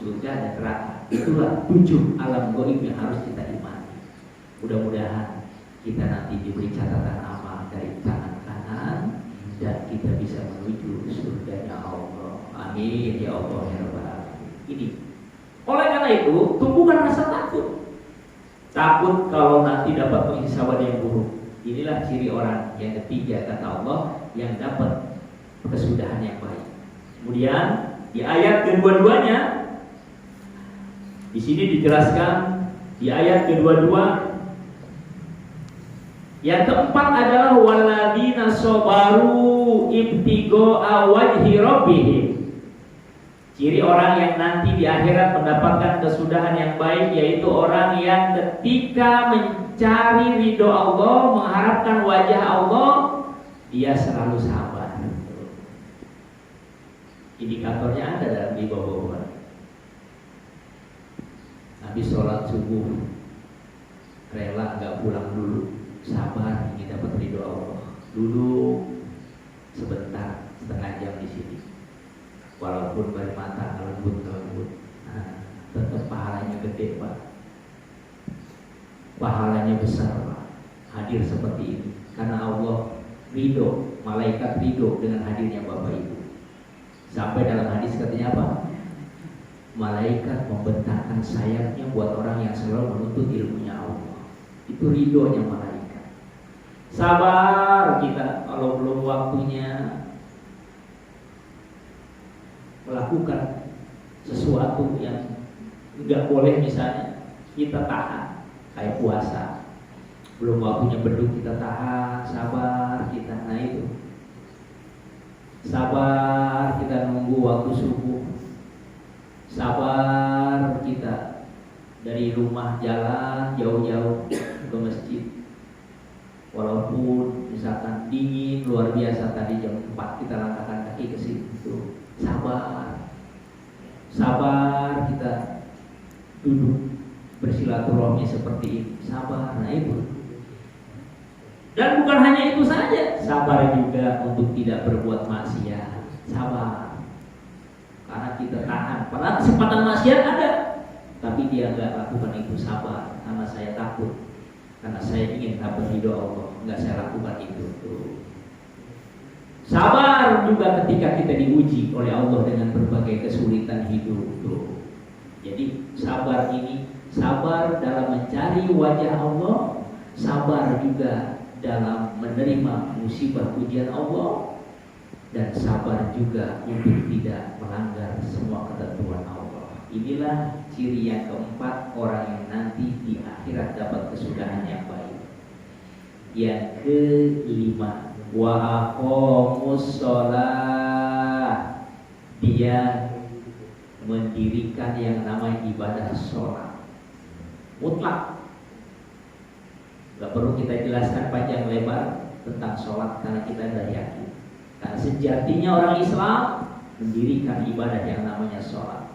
surga dan neraka. Itulah 7 alam gaib yang harus kita imani. Mudah-mudahan kita nanti diberi catatan amal dari tangan kanan dan kita bisa menuju surganya Allah. Amin ya Allah ya Rabbal Alamin. Ini. Oleh karena itu, tumbuhkan rasa takut. Takut kalau nanti dapat penghisaban yang buruk. Inilah ciri orang yang ketiga kata Allah yang dapat kesudahan yang baik. Kemudian di ayat kedua-duanya di sini dijelaskan di ayat kedua-dua yang keempat adalah walladzina sabaru ibtigha'a wajhi rabbihim. Ciri orang yang nanti di akhirat mendapatkan kesudahan yang baik yaitu orang yang ketika mencari ridho Allah, mengharapkan wajah Allah, dia selalu sabar. Indikatornya ada dalam di bawah. Habis sholat subuh rela nggak pulang dulu, sabar ingin dapat ridho Allah. Duduk sebentar, setengah jam di sini. Walaupun bermata lembut, tetap pahalanya gede Pak. Pahalanya besar Pak. Hadir seperti ini karena Allah ridho, malaikat ridho dengan hadirnya Bapak Ibu. Sampai dalam hadis katanya apa? Malaikat membentangkan sayapnya buat orang yang selalu menuntut ilmunya Allah. Itu ridhonya malaikat. Sabar kita kalau belum waktunya melakukan sesuatu yang nggak boleh, misalnya kita tahan kayak puasa, belum waktunya beduk kita tahan, sabar kita. Nah itu sabar kita nunggu waktu subuh, sabar kita dari rumah jalan jauh-jauh ke masjid, walaupun misalkan dingin luar biasa tadi jam 4 kita langkahkan kaki ke situ. Sabar kita duduk bersilaturahmi seperti ini, sabar. Nah itu. Dan bukan hanya itu saja, sabar juga untuk tidak berbuat maksiat, sabar. Karena kita tahan, padahal kesempatan maksiat ada, tapi dia nggak lakukan itu, sabar. Karena saya takut, karena saya ingin dapat ridho Allah, nggak saya lakukan itu. Sabar juga ketika kita diuji oleh Allah dengan berbagai kesulitan hidup. Jadi sabar ini, sabar dalam mencari wajah Allah, sabar juga dalam menerima musibah ujian Allah, dan sabar juga untuk tidak melanggar semua ketentuan Allah. Inilah ciri yang keempat orang yang nanti di akhirat dapat kesudahan yang baik. Yang kelima, wa aqamus shalah, dia mendirikan yang namanya ibadah sholat mutlak. Gak perlu kita jelaskan panjang lebar tentang sholat karena kita sudah yakin. Karena sejatinya orang Islam mendirikan ibadah yang namanya sholat.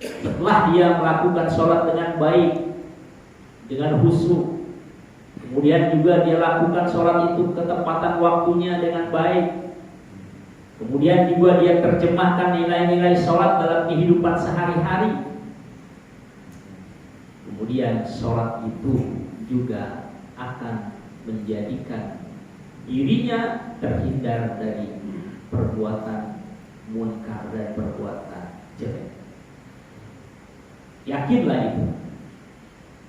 Setelah dia melakukan sholat dengan baik, dengan khusyuk, kemudian juga dia lakukan sholat itu ketepatan waktunya dengan baik, kemudian juga dia terjemahkan nilai-nilai sholat dalam kehidupan sehari-hari, kemudian sholat itu juga akan menjadikan dirinya terhindar dari perbuatan munkar dan perbuatan jelek. Yakinlah itu,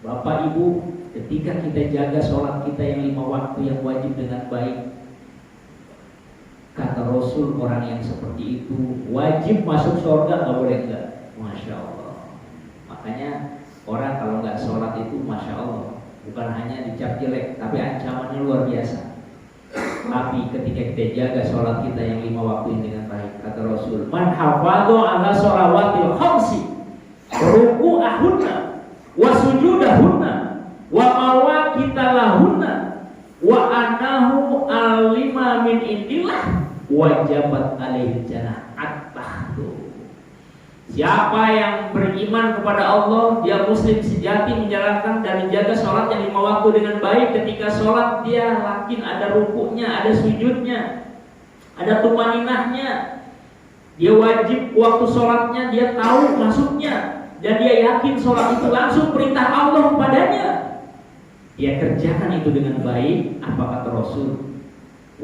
Bapak Ibu, ketika kita jaga sholat kita yang 5 waktu yang wajib dengan baik, kata Rasul orang yang seperti itu wajib masuk surga, nggak boleh enggak. Masya Allah. Makanya orang kalau nggak sholat itu Masya Allah, bukan hanya dicap jelek, tapi ancamannya luar biasa. Tapi ketika kita jaga sholat kita yang 5 waktu ini dengan baik, kata Rasul, man hafadhu ala sholawatil khamsi ruku'ahunna wa sujudahunna wa mawaqita-lahunna wa annahu alima min indillah wajabat alaihi jannah. Siapa yang beriman kepada Allah, dia muslim sejati, menjalankan dan menjaga sholat yang 5 waktu dengan baik. Ketika sholat dia yakin ada rukuknya, ada sujudnya, ada tumaninahnya, Dia wajib waktu sholatnya dia tahu masuknya, dan dia yakin sholat itu langsung perintah Allah padanya. Dia kerjakan itu dengan baik. Apa kata Rasul?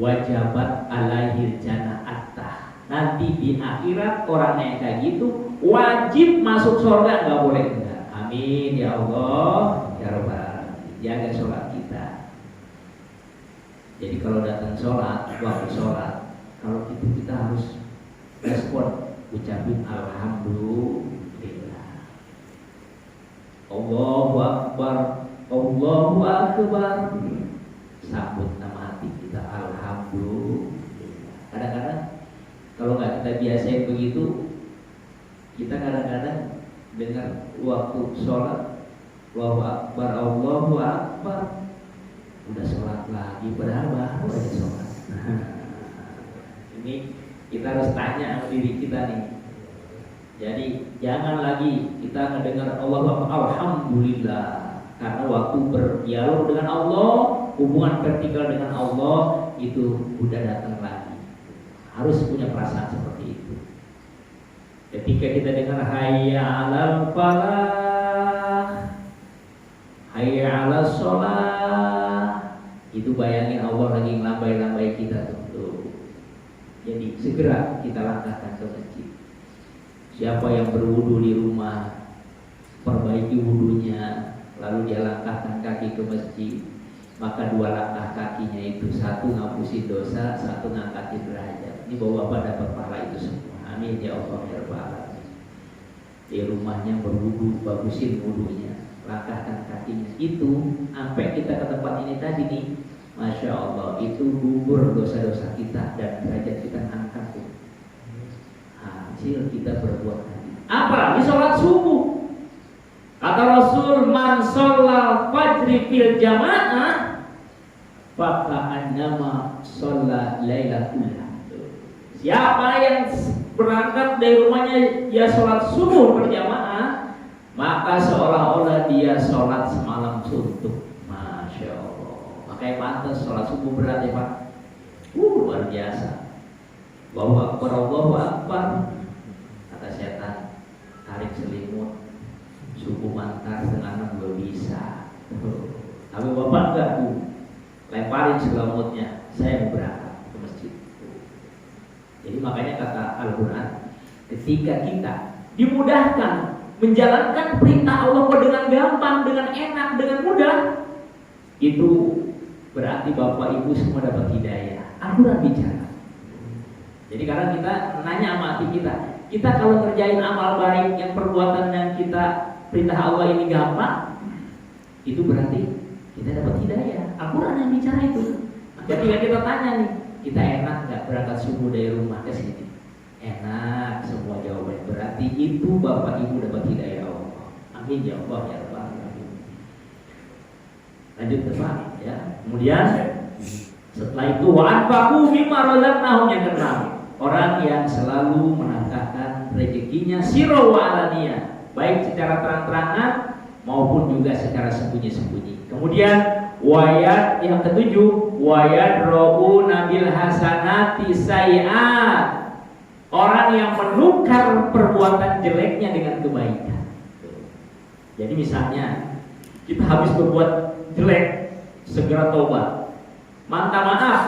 Wajabat alaihil jana'atah. Nanti di akhirat orang yang kayak gitu wajib masuk surga, nggak boleh enggak. Amin ya Allah ya Rabbal. Jaga sholat kita. Jadi kalau datang sholat, waktu sholat, kalau kita harus respon, ucapin alhamdulillah. Allahu Akbar, Allahu Akbar. Sambut nama hati kita alhamdulillah. Kadang-kadang kalau nggak kita biasain begitu, kita kadang-kadang dengar waktu sholat Allahu Akbar, Allahu Akbar, udah sholat lagi, padahal baru aja sholat. Ini kita harus tanya sama diri kita nih. Jadi jangan lagi kita ngedengar Allahu Akbar, alhamdulillah, karena waktu berdialog dengan Allah, hubungan vertikal dengan Allah itu udah datang lagi. Harus punya perasaan seperti itu. Ketika kita dengar hayya 'alal falah, hayya 'alas shalah, itu bayangin Allah lagi ngelambai-lambai kita tuh. Jadi segera kita langkahkan ke masjid. Siapa yang berwudu di rumah, perbaiki wudunya, lalu dia langkahkan kaki ke masjid, maka 2 langkah kakinya itu, 1 ngapusin dosa, 1 ngangkatin derajat. Ini bapak-bapak dapat pahala itu semua. Amin ya Allah ya Rabbal Alamin. Di rumahnya berwudu, bagusin wudunya, langkahkan kakinya. Itu sampai kita ke tempat ini tadi nih, Masya Allah, itu gugur dosa-dosa kita dan derajat kita angkat tuh. Hasil kita berbuat tadi. Apalagi sholat subuh. Kata Rasul, man shollal fajri fil jamaah faka'annama sholla lailatul. Siapa yang berangkat dari rumahnya dia sholat subuh berjamaah, maka seolah-olah dia sholat semalam suntuk. Masya Allah. Makanya pantas sholat subuh berat ya Pak. Luar biasa. Allahu Akbar, Allahu Akbar. Kata setan, tarik selimut, subuh mantar setengah 6 belum bisa. Tapi bapak enggak tuh, lemparin selimutnya, saya mau berangkat ke masjid. Jadi makanya kata Al-Quran, ketika kita dimudahkan menjalankan perintah Allah dengan gampang, dengan enak, dengan mudah, itu berarti Bapak Ibu semua dapat hidayah. Al-Quran bicara. Jadi karena kita nanya sama hati kita kalau ngerjain amal baik yang perbuatan yang kita perintah Allah ini gampang, itu berarti kita dapat hidayah. Al-Quran yang bicara itu. Ketika kita tanya nih, kita enak nggak berangkat subuh dari rumah ke sini? Enak, semua jawabannya. Berarti itu Bapak Ibu dapat hidayah Allah. Amin ya Allah ya Rabbal Alamin. Lanjut Pak ya. Kemudian setelah itu wa'anfaqu mimma razaqnahum, yang keenam, orang yang selalu menafkahkan rezekinya sirra wa alaniyah, baik secara terang-terangan maupun juga secara sembunyi-sembunyi. Kemudian wayat yang ketujuh, wayat ro'u nabil hasanati sayiat, orang yang menukar perbuatan jeleknya dengan kebaikan. Jadi misalnya kita habis berbuat jelek, segera tobat, minta maaf,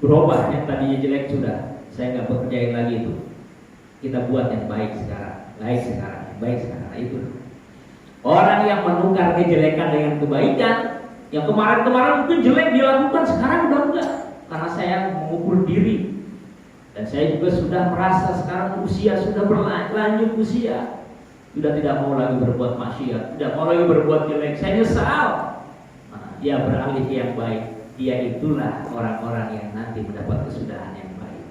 berubah. Yang tadinya jelek sudah, saya nggak bekerjain lagi itu. Kita buat yang baik sekarang, baik sekarang, baik sekarang. Nah, itu orang yang menukar kejelekan dengan kebaikan. Yang kemarin-kemarin mungkin jelek dilakukan, sekarang udah enggak, karena saya mengukur diri. Dan saya juga sudah merasa sekarang usia sudah berlanjut usia, sudah tidak mau lagi berbuat maksiat, tidak mau lagi berbuat jelek. Saya nyesal. Nah, dia beralih ke yang baik. Dia itulah orang-orang yang nanti mendapat kesudahan yang baik.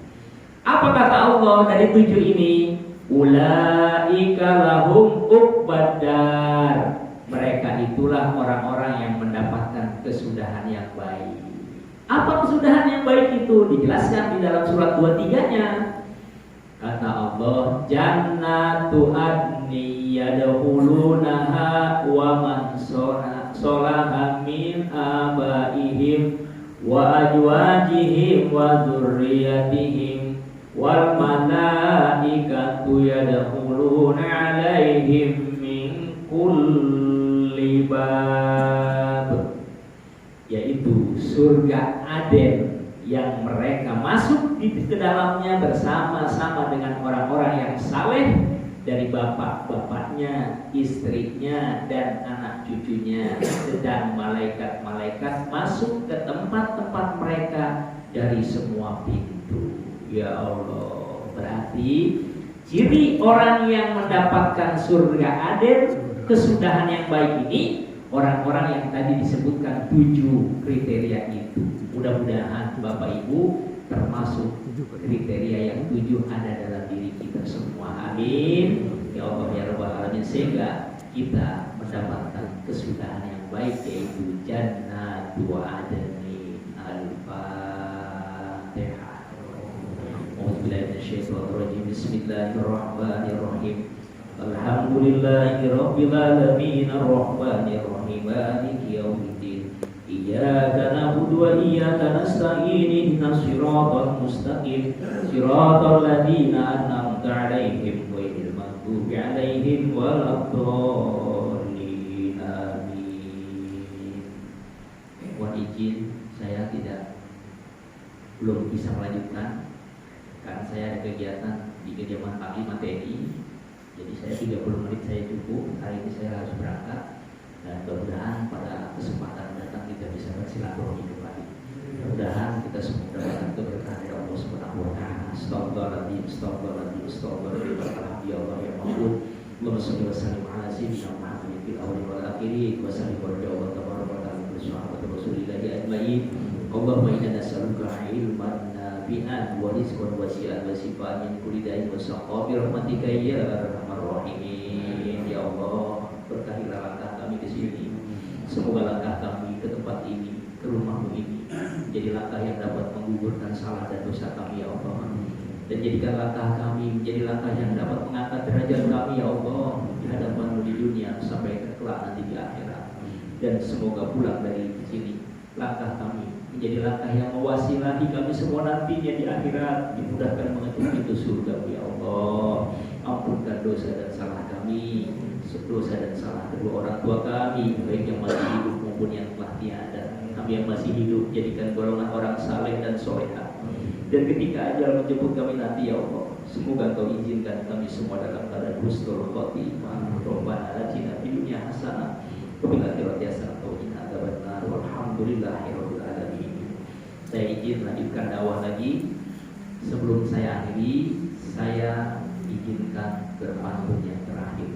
Apa kata Allah dari 7 ini? Ulaika lahum uqbadar. Mereka itulah orang-orang yang mendapatkan kesudahan yang baik. Apa kesudahan yang baik itu? Dijelaskan di dalam surat 23-nya. Kata Allah, Jannatu adni yadkhulunaha wa man sholaha min abaihim wa azwajihim wa dzurriyyatihim wal malaikatu yadkhuluna 'alaihim min kulli bab, yaitu surga Aden yang mereka masuk di dalamnya bersama-sama dengan orang-orang yang saleh dari bapak-bapaknya, istrinya, dan anak cucunya, dan malaikat-malaikat masuk ke tempat-tempat mereka dari semua pintu. Ya Allah, berarti ciri orang yang mendapatkan surga Aden, kesudahan yang baik ini, orang-orang yang tadi disebutkan 7 kriteria itu. Mudah-mudahan Bapak Ibu termasuk kriteria yang 7 ada dalam diri kita semua. Amin. Ya Allah ya Rabbal Alamin, sehingga kita mendapatkan kesudahan yang baik, yaitu Jannatul Adni. Al-Fatihah. Bismillahirrahmanirrahim. Alhamdulillahirabbil alamin arrahmanir rahim maliki yaumiddin. Iyyaka na'budu wa iyyaka nasta'in ihdinas siratal mustaqim siratal ladzina an'amta 'alaihim ghairil maghdubi 'alaihim waladdallin. Amin. Mohon izin, saya belum bisa melanjutkan karena saya ada kegiatan di kediaman Panglima TNI. Jadi saya 30 menit saya cukup. Hari ini saya harus berangkat, dan mudah-mudahan pada kesempatan mendatang kita bisa bersilaturahmi kembali. Mudah-mudahan kita semua mendapatkan keberkahan dari Allah Subhanahu wa taala. Astagfirullahaladzim, astagfirullahaladzim, astagfirullahaladzim. Ya Allah ya Mahmud, Allahumma shalli wa sallim ala sayyidina Muhammadin fil awwalin wal akhirin wa sallim wa tabaraka wa ta'ala bi sahabati rasulillahi ajmain. Allahumma inna nas'aluka ilman nafi'an wa rizqan wasi'an wa shifaan min kulli da'in wa saqam bi rahmatika ya arhamar rahimin. Ya Allah, berkahilah langkah kami ke sini. Semoga langkah kami ke tempat ini, ke rumahmu ini, menjadi langkah yang dapat menggugurkan salah dan dosa kami ya Allah. Dan jadikan langkah kami menjadi langkah yang dapat mengangkat derajat kami ya Allah di hadapan-Mu di dunia sampai kelak nanti di akhirat. Dan semoga pulang dari sini langkah kami menjadi langkah yang mewasilahi kami semua nantinya di akhirat, dimudahkan mengetuk pintu surga ya Allah. Ampunkan dosa dan salah kami, dosa dan salah kedua orang tua kami, baik yang masih hidup maupun yang telah tiada. Kami yang masih hidup jadikan golongan orang saleh dan solehah. Dan ketika ajal menjemput kami nanti ya Allah, semoga Engkau izinkan kami semua dalam keadaan husnul khotimah. Rabbana atina fid dunya hasanah wa fil akhirati hasanah wa qina adzabannar. Walhamdulillahirabbil alamin. Saya izin lanjutkan dakwah lagi. Sebelum saya akhiri, saya izinkan berpantun yang terakhir.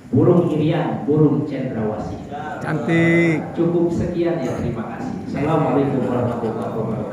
Burung irian, burung cendrawasih. Cantik. Cukup sekian ya, terima kasih. Assalamualaikum warahmatullahi wabarakatuh.